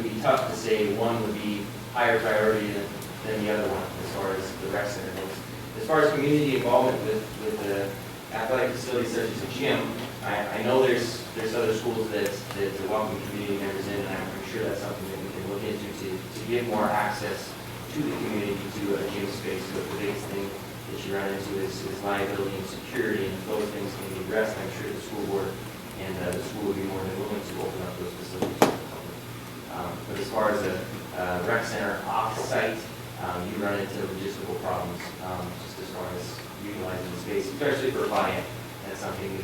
would be tough to say one would be higher priority than the other one as far as the rec center goes. As far as community involvement with the athletic facilities such as a gym, I know there's other schools that welcome community members in, and I'm sure that's something that we can look into to give more access to the community to a gym space. But the biggest thing that you run into is liability and security, and if those things can be addressed, I'm sure the school board and the school would be more than willing to open up those facilities to the public. But as far as a rec center off-site, you run into logistical problems just as far as utilizing the space, especially for buy-in. That's something we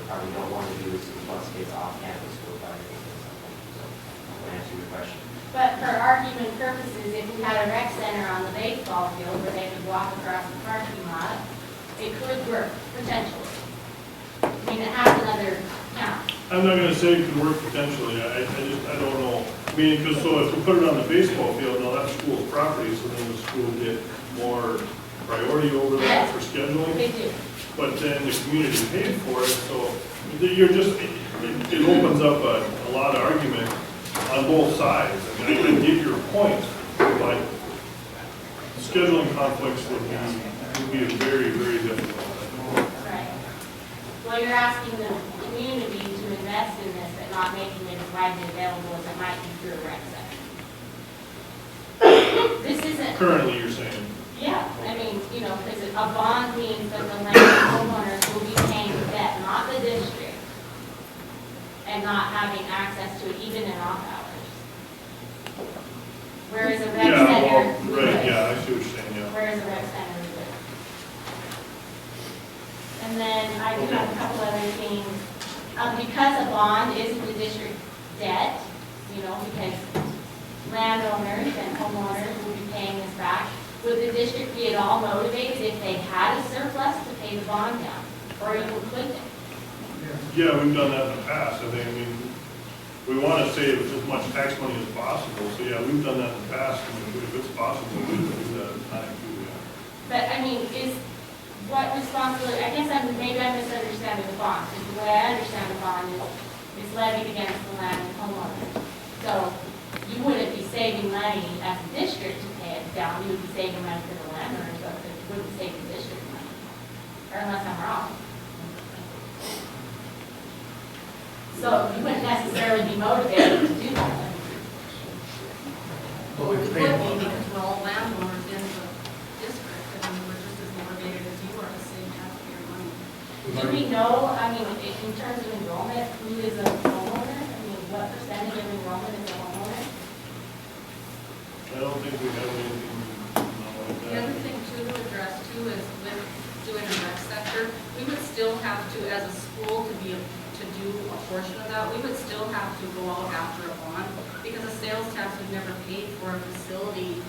probably don't want to do is bus kids off campus for buy-in or something. So I'll answer your question. But for argument purposes, if we had a rec center on the baseball field where they could walk across the parking lot, it could work, potentially. I mean, it has another count. I'm not gonna say it could work potentially, I don't know. I mean, because so if we put it on the baseball field, now that's school's property, so then the school would get more priority over that for scheduling. They do. But then the community paid for it, so you're just, it opens up a lot of argument on both sides. I mean, I get your point, but scheduling conflicts would be very, very difficult. Right. Well, you're asking the community to invest in this, but not making it as widely available as it might be through a rec center. This isn't. Currently, you're saying. Yeah, I mean, you know, because a bond means that the land homeowners will be paying the debt, not the district, and not having access to it even in off hours. Whereas a rec center. Well, right, yeah, I see what you're saying, yeah. Whereas a rec center would. And then I do have a couple other things. Because a bond isn't the district debt, you know, because landowners and homeowners will be paying this back, would the district be at all motivated if they had a surplus to pay the bond down, or even could they? Yeah, we've done that in the past. I mean, we want to save as much tax money as possible. So yeah, we've done that in the past. And if it's possible, we can do that at the time too. Yeah. But I mean, what responsibility? I guess maybe I'm misunderstanding the bond. Because the way I understand the bond is levied against the land and homeowner. So you wouldn't be saving money as a district to pay it down. You would be saving money for the landowners, but you wouldn't save the district money. Or unless I'm wrong. So you wouldn't necessarily be motivated to do that. Well, we could be because we're all landowners in the district, and we're just as motivated as you are to save taxpayer money. Do we know, I mean, in terms of enrollment, who is a homeowner? I mean, what percentage of enrollment is a homeowner? I don't think we have anything like The that. other thing too to address too is with doing a rec sector, we would still have to, as a school, to do a portion of that, we would still have to go out after a bond, because a sales tax would never pay for a facility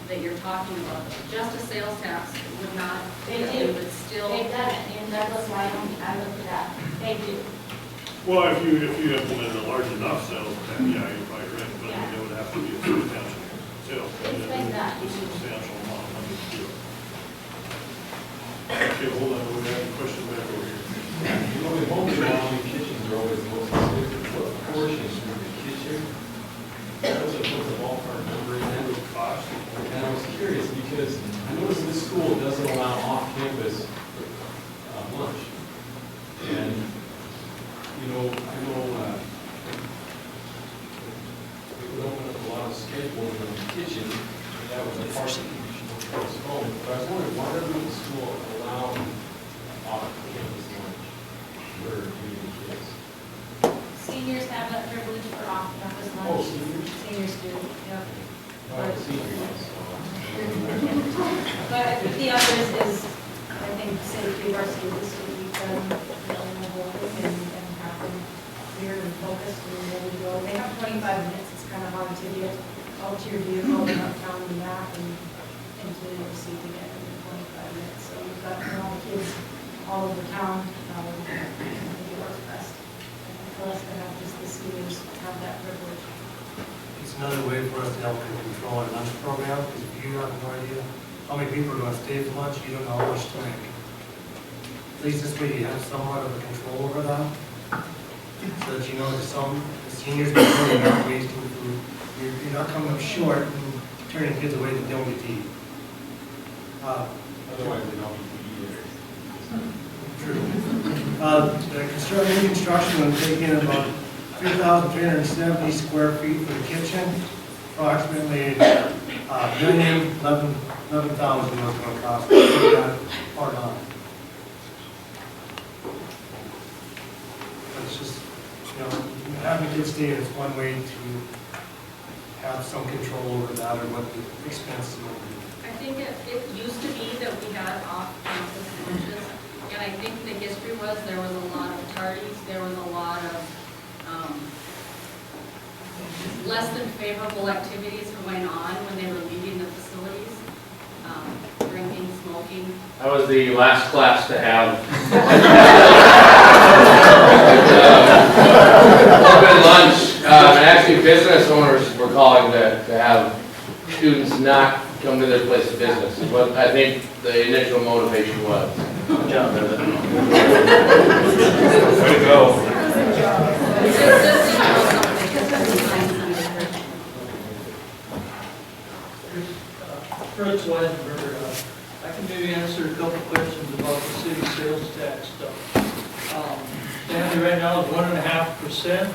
that you're talking about. Just a sales tax would not. They do. But still. They've done it, and Douglas Wyoming, I looked it up. They do. Well, if you implement a large enough sales tax, yeah, you're probably right. But I mean, it would have to be a substantial sales tax. It's been done. A substantial amount of money to do it. Okay, hold on. We have a question back over here. You know, the home surrounding kitchens are always the most expensive. What portion of the kitchen? That was a ballpark number in that would cost. And I was curious because I noticed this school doesn't allow off-campus lunch. And, you know, I know it would open up a lot of scheduling in the kitchen. And that was a part that we should postpone. But I was wondering, why doesn't the school allow off-campus lunch? Where community kids? Seniors have that privilege for off-campus lunch. Oh, seniors? Seniors do, yeah. Oh, seniors. But the others is, I think, safety varsity this week, and have them clear and focused and ready to go. They have 25 minutes, it's kind of hard to get out to your vehicle and uptown and back and into your seat again in 25 minutes. So we've got all the kids all over town, I think it works best. For us to have just the seniors have that privilege. It's another way for us to help control our lunch program, because if you have no idea how many people are going to stay for lunch, you don't know how much to make. At least this way you have somewhat of a control over that, so that you know that the seniors are not wasting food, you're you're not coming up short and turning kids away that don't get to eat. Otherwise, they don't need to eat it. True. The new construction will take in about 3,370 square feet for the kitchen, approximately $1,011,000 was going to cost. Put that part on. It's just, having kids stay is one way to have some control over that or what the expenses will be. I think it used to be that we had off-campus lunches, and I think the history was there was a lot of tardies, there was a lot of less than favorable activities going on when they were leaving the facilities, drinking, smoking. I was the last class to have open lunch. And actually, business owners were calling to have students not come to their place of business. Is what I think the initial motivation was. Way to go. Fritz Weisenberger, I can maybe answer a couple questions about the city sales tax stuff. Stanley right now is 1.5%,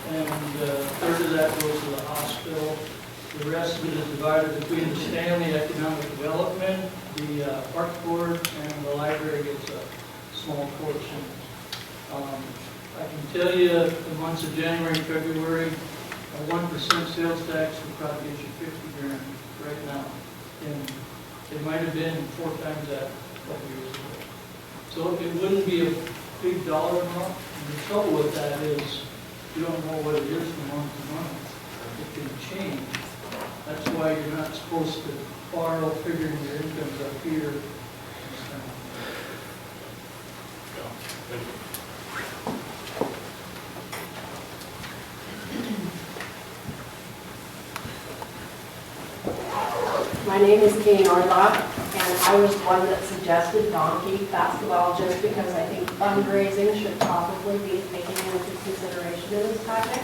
and a third of that goes to the hospital. The rest of it is divided between the Stanley Economic Development, the Park Board, and the library gets a small portion. I can tell you the months of January and February, a 1% sales tax would probably get you 50 grand right now. And it might have been 4 times that a couple years ago. So it wouldn't be a big dollar amount. And the trouble with that is you don't know what it is from month to month. It can change. That's why you're not supposed to borrow figuring your income's up here. My name is Kay Norlock, and I was one that suggested donkey basketball just because I think fundraising should probably be taken into consideration in this project.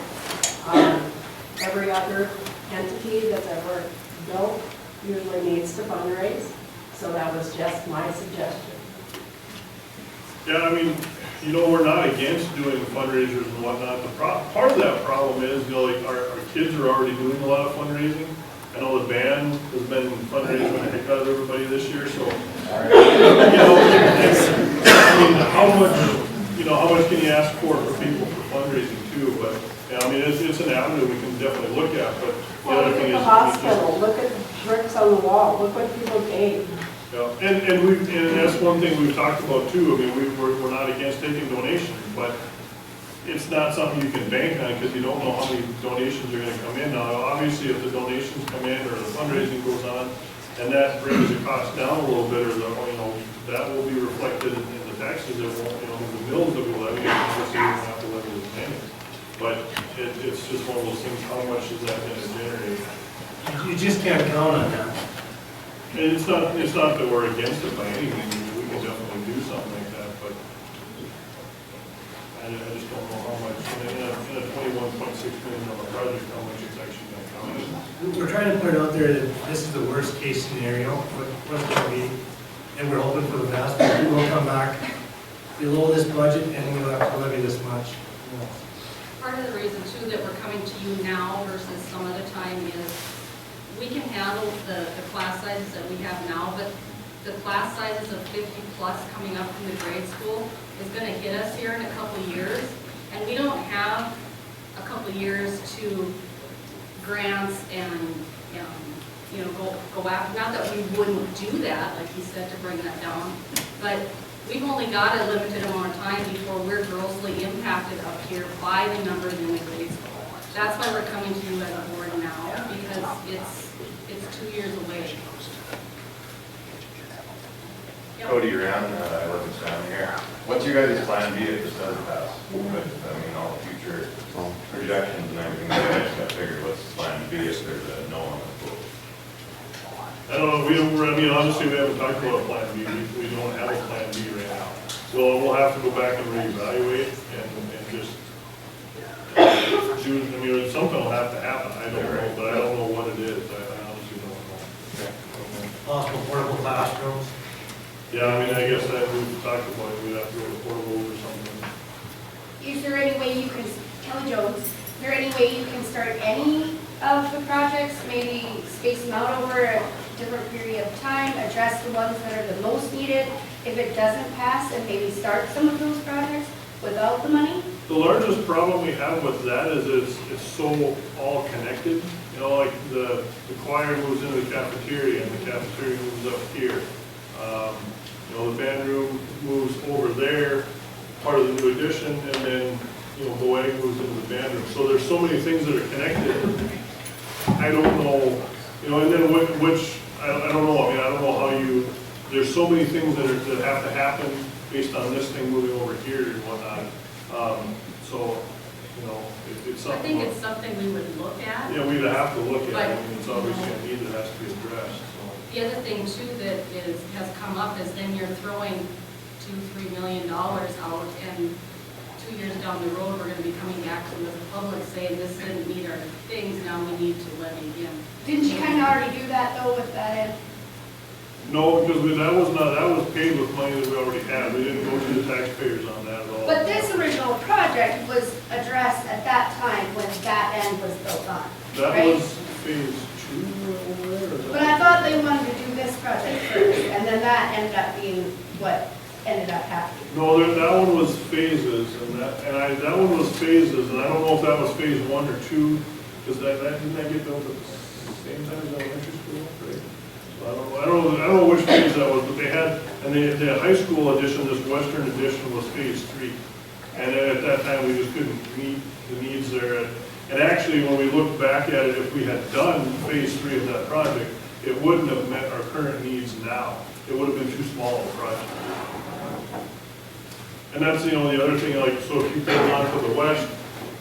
Every other entity that's ever built usually needs to fundraise, so that was just my suggestion. Yeah, I mean, we're not against doing fundraisers and whatnot. Part of that problem is, like our kids are already doing a lot of fundraising. I know the band has been fundraising the heck out of everybody this year, so, I mean, how much can you ask for people for fundraising too? But, yeah, I mean, it's an avenue we can definitely look at, but the Well, other look thing at is. the hospital, look at the bricks on the wall, look what people gave. Yeah, and that's one thing we've talked about too. I mean, we're not against taking donations, but it's not something you can bank on because you don't know how many donations are going to come in. Now, obviously, if the donations come in or the fundraising goes on, and that brings the cost down a little bit, or that will be reflected in the taxes. It won't, the mills that we levy, obviously, we don't have to levy as many. But it's just one of those things. How much is that going to generate? You just can't count on that. And it's not that we're against it by any means. We can definitely do something like that, but I just don't know how much, in a $21.6 million project, how much it's actually going to come in. We're trying to put it out there that this is the worst case scenario, what's going to be, and we're hoping for the best, but we will come back below this budget and we'll have to levy this much. Part of the reason too that we're coming to you now versus some other time is we can handle the class sizes that we have now, but the class sizes of 50 plus coming up from the grade school is going to hit us here in a couple of years, and we don't have a couple of years to grants and go after. Not that we wouldn't do that, like he said, to bring that down, but we've only got a limited amount of time before we're grossly impacted up here by the numbers in the grade school. That's why we're coming to you as a board now, because it's 2 years away. Cody, you're on, I live in Stanley here. What's your guys' plan B if this does pass? All the future projections and everything, I just got figured, what's the plan B if there's a no on the vote? I don't know, honestly, we haven't talked about a plan B. We don't have a plan B right now. We'll have to go back and reevaluate and just something will have to happen. I don't know, but I don't talked about it, we'd have to go to portables or something. Is there any way you can, Kelly Jones, is there any way you can start any of the projects, maybe space them out over a different period of time, address the ones that are the most needed, if it doesn't pass, and maybe start some of those projects without the money? The largest problem we have with that is it's so all connected. You know, like the choir moves into the cafeteria and the cafeteria moves up here. You know, the band room moves over there, part of the new addition, and then, you know, Boag moves into the band room. So there's so many things that are connected. I don't know, you know, and then which I don't know. I mean, I don't know how you, there's so many things that have to happen based on this thing moving over here and whatnot. So, you know, it's I something. think it's something we would look at. Yeah, we'd have to look at But, it. I mean, it's obviously a need that has to be addressed, so. The other thing too that has come up is then you're throwing $2-3 million out, and 2 years down the road, we're gonna be coming back to the public saying this didn't meet our things, now we need to levy again. Didn't you kind of already do that though with that end? No, because that was paid with money that we already had. We didn't go to the taxpayers on that at all. But this original project was addressed at that time when that end was built on, That right? was phase 2 over there, or But I thought they wanted to do this project first, and then that ended up being what ended up happening. No, that one was phases, and that one was phases, and I don't know if that was phase 1 or 2, because didn't that get built at the same time as elementary school, right? So I don't know which phase that was, but they had, and the high school edition, this western edition was phase 3. And then at that time, we just couldn't meet the needs there. And actually, when we look back at it, if we had done phase 3 of that project, it wouldn't have met our current needs now. It would have been too small of a project. And that's, you know, the other thing, like, so if you build on to the west,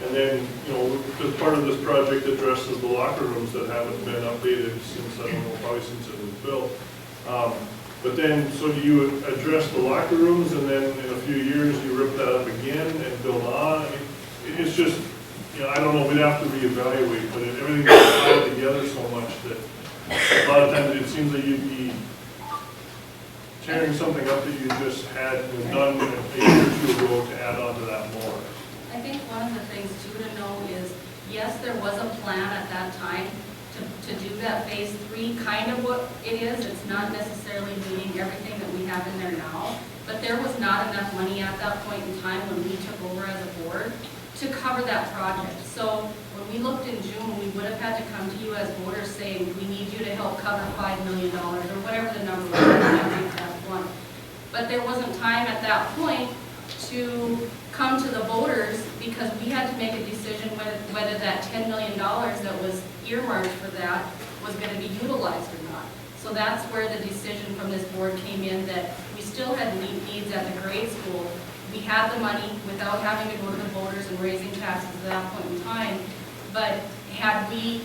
and then, you know, because part of this project addresses the locker rooms that haven't been updated since, I don't know, probably since it was built. But then, so do you address the locker rooms, and then in a few years, you rip that up again and build on? I mean, it's just, you know, I don't know, we'd have to reevaluate, but everything gets tied together so much that a lot of times it seems that you'd be tearing something up that you just had done a year or two ago to add on to that more. I think one of the things too to know is, yes, there was a plan at that time to do that phase 3, kind of what it is. It's not necessarily meeting everything that we have in there now, but there was not enough money at that point in time when we took over as a board to cover that project. So when we looked in June, we would have had to come to you as voters saying, we need you to help cover $5 million or whatever the number was. I think that's one. But there wasn't time at that point to come to the voters because we had to make a decision whether that $10 million that was earmarked for that was going to be utilized or not. So that's where the decision from this board came in, that we still had needs at the grade school. We had the money without having to go to the voters and raising taxes at that point in time. But had we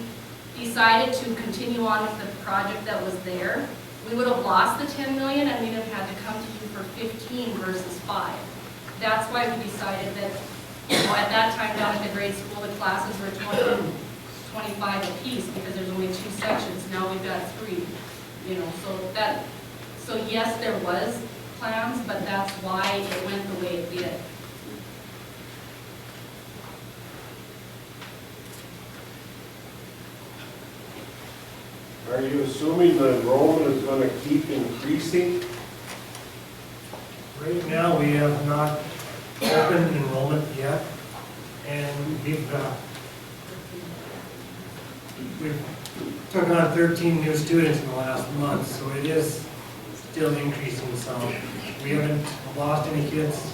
decided to continue on with the project that was there, we would have lost the 10 million and we'd have had to come to you for 15 versus 5. That's why we decided that, you know, at that time down at the grade school, the classes were 20, 25 apiece because there's only 2 sections. Now we've got 3, you know, so yes, there was plans, but that's why it went the way it did. Are you assuming the enrollment is going to keep increasing? Right now, we have not opened enrollment yet, and we've took on 13 new students in the last month, so it is still increasing some. We haven't lost any kids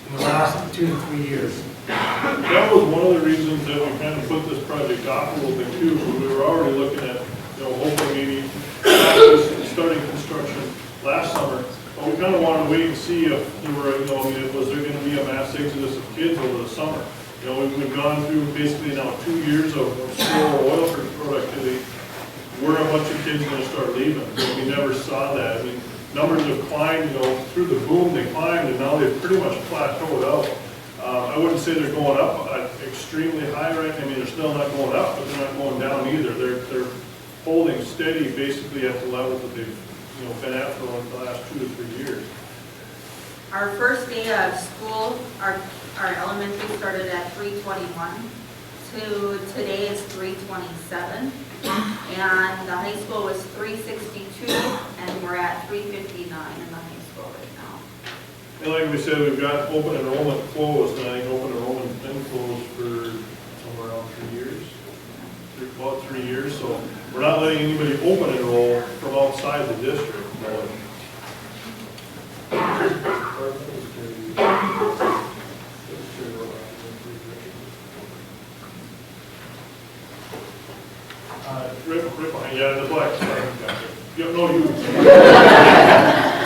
in the last 2 to 3 years. That was one of the reasons that we kind of put this project off a little bit too, because we were already looking at, you know, hopefully maybe starting construction last summer. But we kind of wanted to wait and see if there were, you know, I mean, was there going to be a mass exodus of kids over the summer? You know, we've gone through basically now 2 years of slower oil productivity. Where a bunch of kids going to start leaving? We never saw that. I mean, numbers have climbed, you know, through the boom they climbed, and now they've pretty much plateaued out. I wouldn't say they're going up extremely high right now. I mean, they're still not going up, but they're not going down either. They're holding steady basically at the level that they've, you know, been at for the last 2 to 3 years. Our first day of school, our elementary started at 3:21 to today is 3:27. And the high school was 3:62 and we're at 3:59 in the high school right now. And like we said, we've got open enrollment closed, and I think open enrollment's been closed for somewhere around 3 years. About 3 years, so we're not letting anybody open enroll from outside the district. Right behind, yeah, the black. Yeah, no, you.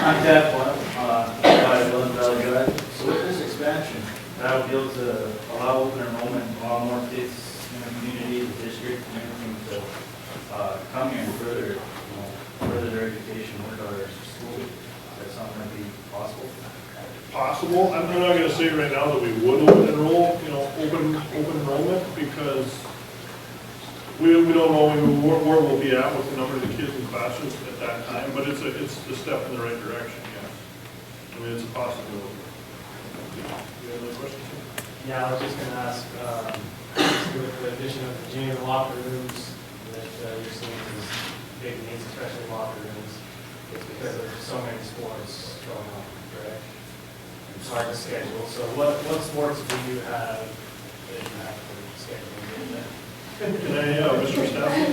I'm Jeff, Valley Drive. So with this expansion, that would be able to allow open enrollment, allow more kids in the community, the district, and everything to come here and further their education with our school. Is that something that'd be possible? Possible. I'm not gonna say right now that we would open enroll, open enrollment, because we don't know where we'll be at with the number of the kids in classes at that time, but it's a step in the right direction, yes. I mean, it's a possibility. You have any questions? Yeah, I was just gonna ask, with the addition of the gym and locker rooms that you're seeing is big needs, especially locker rooms, it's because of so many sports going on, correct? It's hard to schedule, so what sports do you have that you have to schedule? Can I, Mr. Stanley?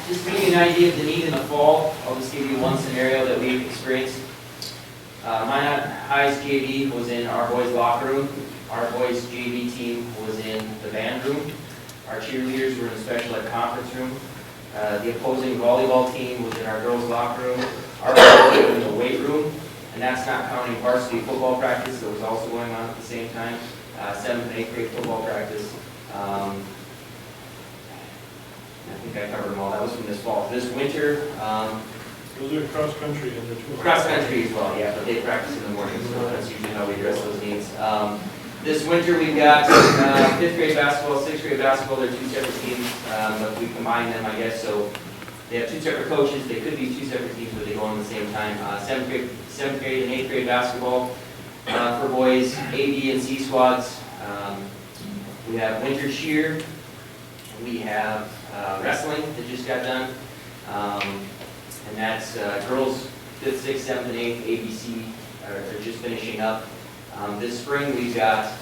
Just to give you an idea of the need in the fall, I'll just give you one scenario that we've experienced. My highest JV was in our boys' locker room. Our boys' JV team was in the band room. Our cheerleaders were in the special ed conference room. The opposing volleyball team was in our girls' locker room. Our girls were in the weight room, and that's not counting varsity football practice that was also going on at the same time. 7th and 8th grade football practice. I think I covered them all. That was from this fall. This winter, Those are cross country in there too. cross country as well, yeah, but they practice in the morning, so that's usually how we address those needs. This winter we've got 5th grade basketball, 6th grade basketball. They're two separate teams, but we combine them, I guess. So they have two separate coaches. They could be two separate teams, but they go on at the same time. 7th grade and 8th grade basketball for boys, A, B, and C squads. We have winter cheer. We have wrestling that just got done. And that's girls 5th, 6th, 7th, and 8th, ABC are just finishing up. This spring we've got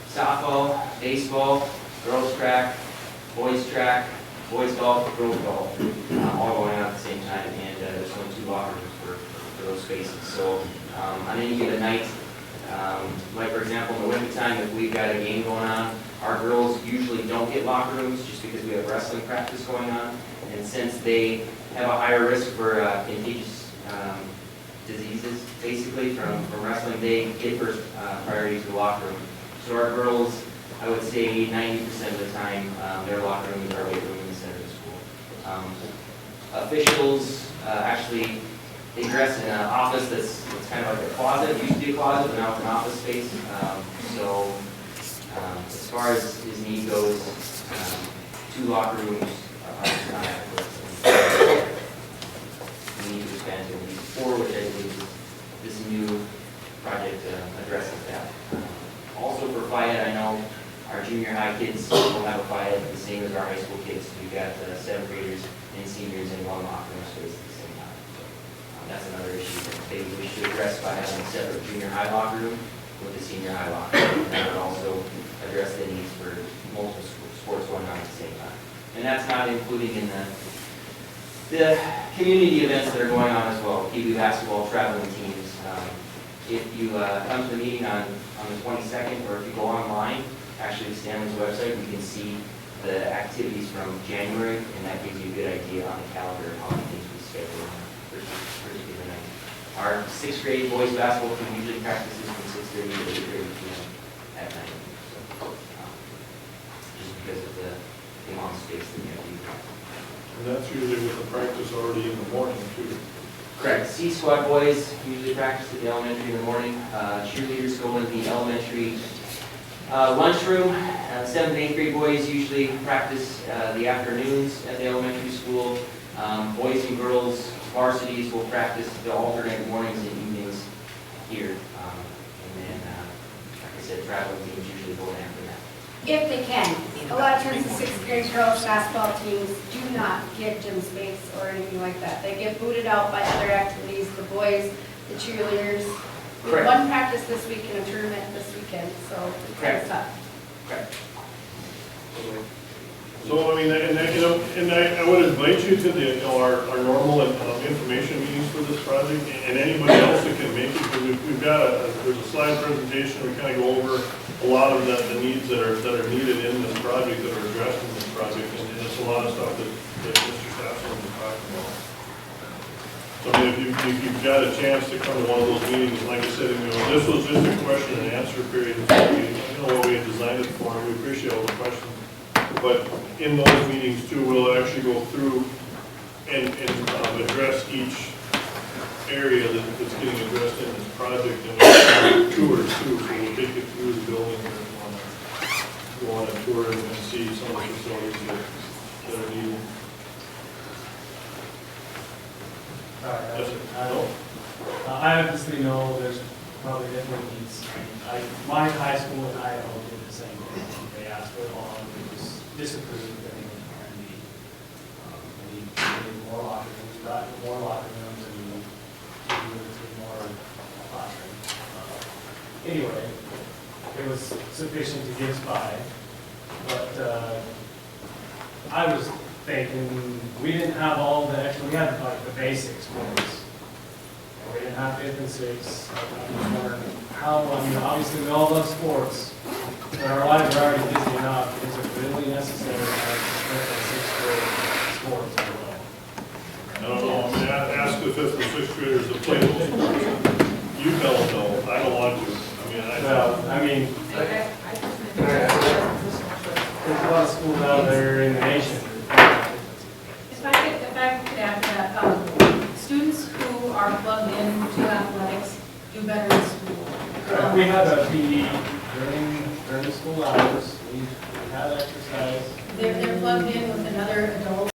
softball, baseball, girls track, boys golf, girls golf, all going on at the same time, and there's only 2 locker rooms for those spaces. So on any given night, like for example in the winter time, if we've got a game going on, our girls usually don't get locker rooms just because we have wrestling practice going on, and since they have a higher risk for contagious diseases, basically, from wrestling, they get first priority to the locker room. So our girls, I would say 90% of the time, their locker room is our weight room in the center of the school. Officials, actually, they dress in an office that's kind of like a closet. It used to be a closet, but now it's an office space. So as far as his need goes, 2 locker rooms are not adequate. We need to expand to at least 4, which I believe this new project addresses that. Also for FIAD, I know our junior high kids will have a FIAD the same as our high school kids. We've got 7th graders and seniors in 1 locker room space at the same time. So that's another issue that maybe we should address by having a separate junior high locker room with the senior high locker room. And that would also address the needs for multiple sports going on at the same time. And that's not including in the community events that are going on as well, PB basketball, traveling teams. If you come to the meeting on the 22nd, or if you go online, actually Stanley's website, you can see the activities from January, and that gives you a good idea on the calendar of how many things we schedule for particular night. Our 6th grade boys basketball team usually practices from 6:30 to 8:30 p.m. at night. So, just because of the amount of space that we have to use. And that's usually with the practice already in the morning too. Correct. C squad boys usually practice at the elementary in the morning. Cheerleaders go in the elementary lunchroom. 7th and 8th grade boys usually practice the afternoons at the elementary school. Boys and girls varsities will practice the alternate mornings and evenings here. And then, like I said, traveling teams usually go after that. If they can. A lot of times the sixth grade girls basketball teams do not get gym space or anything like that. They get booted out by other activities, the boys, the cheerleaders. We Correct. had one practice this week and a tournament this weekend, so it's kind of tough. Correct. So, I mean, and I would invite you to the, our normal information meetings for this project, and anybody else that can make it, because we've got there's a slide presentation, we kind of go over a lot of the needs that are needed in this project, that are addressed in this project, and it's a lot of stuff that Mr. Stafford was talking about. So, I mean, if you've got a chance to come to one of those meetings, like I said, this was just a question and answer period, what we had designed it for, and we appreciate all the questions. But in those meetings too, we'll actually go through and address each area that's getting addressed in this project, and we'll do tours too, so we'll take you through the building and go on a tour and see some of the facilities that are needed. Yes, sir. I obviously know there's probably different needs. My high school in Idaho did the same thing. They asked for a bond, we just disapproved, and we need more locker rooms, brought more locker rooms, and we more classrooms. Anyway, it was sufficient to get us by, but I was thinking, we didn't have all the extra, we had like the basic sports. We didn't have fifth and sixth. I'm just wondering how, obviously we all love sports, but our lives are already busy enough. Is it really necessary to have fifth and sixth grade sports as well? I don't know, I mean, ask the fifth and sixth graders to play those sports. You tell them no, I don't want to. There's a lot of schools out there in the nation. If I could add to that, students who are plugged in to athletics do better in school. We had a PE during the school hours. We had exercise. They're plugged in with another adult